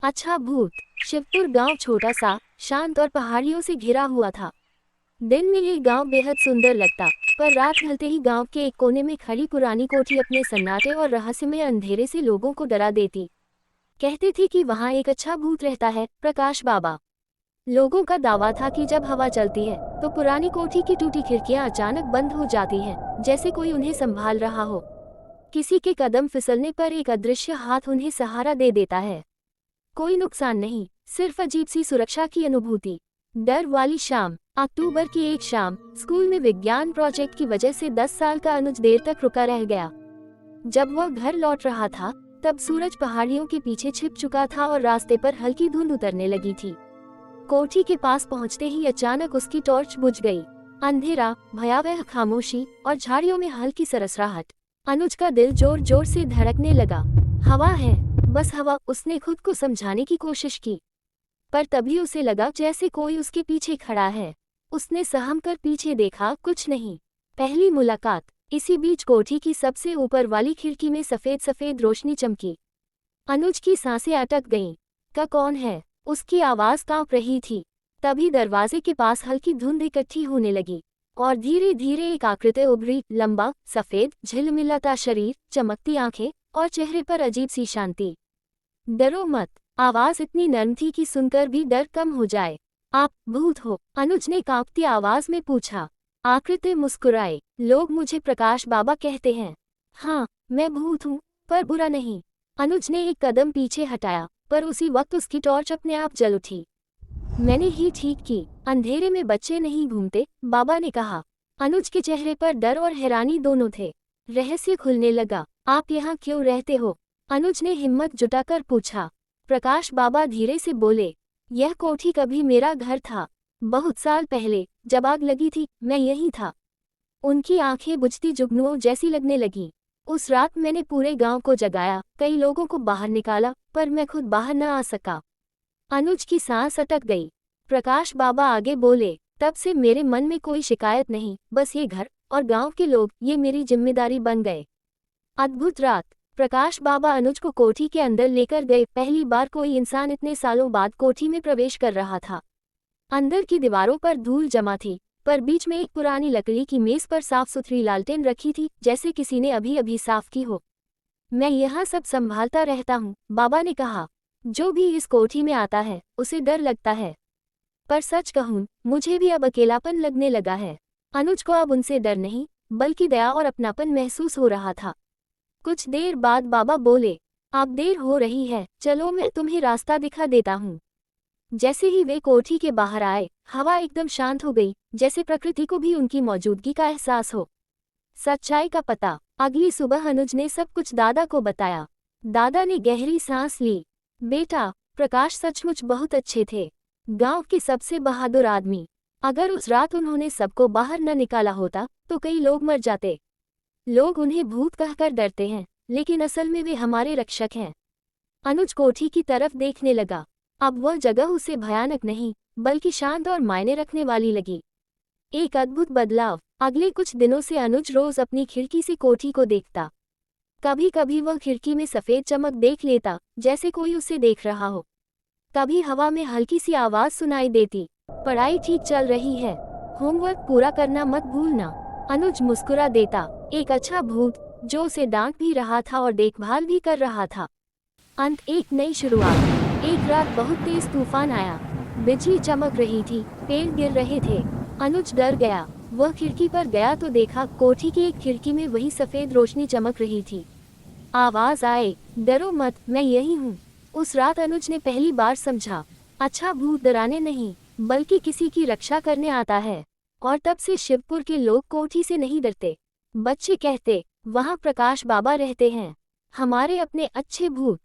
अच्छा भूत। शिवपुर गांव छोटा सा, शांत और पहाड़ियों से घिरा हुआ था। दिन में ये गांव बेहद सुंदर लगता, पर रात ढलते ही गांव के एक कोने में खड़ी पुरानी कोठी अपने सन्नाटे और रहस्यमय अंधेरे से लोगों को डरा देती। कहते थे कि वहां एक अच्छा भूत रहता है, प्रकाश बाबा। लोगों का दावा था कि जब हवा चलती है तो पुरानी कोठी की टूटी खिड़कियां अचानक बंद हो जाती हैं, जैसे कोई उन्हें संभाल रहा हो। किसी के कदम फिसलने पर एक अदृश्य हाथ उन्हें सहारा दे देता है। कोई नुकसान नहीं, सिर्फ अजीब सी सुरक्षा की अनुभूति। डर वाली शाम। अक्टूबर की एक शाम, स्कूल में विज्ञान प्रोजेक्ट की वजह से 10 साल का अनुज देर तक रुका रह गया। जब वह घर लौट रहा था, तब सूरज पहाड़ियों के पीछे छिप चुका था और रास्ते पर हल्की धुंध उतरने लगी थी। कोठी के पास पहुंचते ही अचानक उसकी टॉर्च बुझ गई। अंधेरा, भयावह खामोशी और झाड़ियों में हल्की सरसराहट। अनुज का दिल जोर जोर से धड़कने लगा। हवा है, बस हवा, उसने खुद को समझाने की कोशिश की। पर तभी उसे लगा जैसे कोई उसके पीछे खड़ा है। उसने सहम कर पीछे देखा, कुछ नहीं। पहली मुलाकात। इसी बीच कोठी की सबसे ऊपर वाली खिड़की में सफेद सफेद रोशनी चमकी। अनुज की सांसें अटक गईं। का कौन है? उसकी आवाज कांप रही थी। तभी दरवाजे के पास हल्की धुंध इकट्ठी होने लगी और धीरे धीरे एक आकृति उभरी। लंबा, सफेद, झिलमिलाता शरीर, चमकती आंखें और चेहरे पर अजीब सी शांति। डरो मत। आवाज इतनी नर्म थी कि सुनकर भी डर कम हो जाए। आप भूत हो? अनुज ने कांपती आवाज में पूछा। आकृति मुस्कुराए। लोग मुझे प्रकाश बाबा कहते हैं। हाँ, मैं भूत हूँ, पर बुरा नहीं। अनुज ने एक कदम पीछे हटाया, पर उसी वक्त उसकी टॉर्च अपने आप जल उठी। मैंने ही ठीक की, अंधेरे में बच्चे नहीं घूमते, बाबा ने कहा। अनुज के चेहरे पर डर और हैरानी दोनों थे। रहस्य खुलने लगा। आप यहाँ क्यों रहते हो? अनुज ने हिम्मत जुटाकर पूछा। प्रकाश बाबा धीरे से बोले, यह कोठी कभी मेरा घर था। बहुत साल पहले, जब आग लगी थी, मैं यहीं था। उनकी आंखें बुझती जुगनुओं जैसी लगने लगीं। उस रात मैंने पूरे गांव को जगाया, कई लोगों को बाहर निकाला, पर मैं खुद बाहर न आ सका। अनुज की सांस अटक गई। प्रकाश बाबा आगे बोले, तब से मेरे मन में कोई शिकायत नहीं, बस ये घर और गांव के लोग, ये मेरी जिम्मेदारी बन गए। अद्भुत रात। प्रकाश बाबा अनुज को कोठी के अंदर लेकर गए। पहली बार कोई इंसान इतने सालों बाद कोठी में प्रवेश कर रहा था। अंदर की दीवारों पर धूल जमा थी, पर बीच में एक पुरानी लकड़ी की मेज पर साफ सुथरी लालटेन रखी थी, जैसे किसी ने अभी अभी साफ की हो। मैं यहाँ सब संभालता रहता हूँ, बाबा ने कहा। जो भी इस कोठी में आता है, उसे डर लगता है। पर सच कहूँ, मुझे भी अब अकेलापन लगने लगा है। अनुज को अब उनसे डर नहीं, बल्कि दया और अपनापन महसूस हो रहा था। कुछ देर बाद बाबा बोले, अब देर हो रही है, चलो मैं तुम्हें रास्ता दिखा देता हूँ। जैसे ही वे कोठी के बाहर आए, हवा एकदम शांत हो गई, जैसे प्रकृति को भी उनकी मौजूदगी का एहसास हो। सच्चाई का पता। अगली सुबह अनुज ने सब कुछ दादा को बताया। दादा ने गहरी सांस ली। बेटा, प्रकाश सचमुच बहुत अच्छे थे। गांव के सबसे बहादुर आदमी। अगर उस रात उन्होंने सबको बाहर न निकाला होता, तो कई लोग मर जाते। लोग उन्हें भूत कहकर डरते हैं, लेकिन असल में वे हमारे रक्षक हैं। अनुज कोठी की तरफ देखने लगा। अब वह जगह उसे भयानक नहीं, बल्कि शांत और मायने रखने वाली लगी। एक अद्भुत बदलाव। अगले कुछ दिनों से अनुज रोज अपनी खिड़की से कोठी को देखता। कभी कभी वह खिड़की में सफेद चमक देख लेता, जैसे कोई उसे देख रहा हो। कभी हवा में हल्की सी आवाज सुनाई देती, पढ़ाई ठीक चल रही है, होमवर्क पूरा करना मत भूलना। अनुज मुस्कुरा देता। एक अच्छा भूत, जो उसे डांट भी रहा था और देखभाल भी कर रहा था। अंत एक नई शुरुआत। एक रात बहुत तेज तूफान आया। बिजली चमक रही थी, पेड़ गिर रहे थे। अनुज डर गया। वह खिड़की पर गया तो देखा, कोठी की एक खिड़की में वही सफेद रोशनी चमक रही थी। आवाज आए, डरो मत, मैं यही हूँ। उस रात अनुज ने पहली बार समझा, अच्छा भूत डराने नहीं, बल्कि किसी की रक्षा करने आता है। और तब से शिवपुर के लोग कोठी से नहीं डरते। बच्चे कहते, वहाँ प्रकाश बाबा रहते हैं, हमारे अपने अच्छे भूत।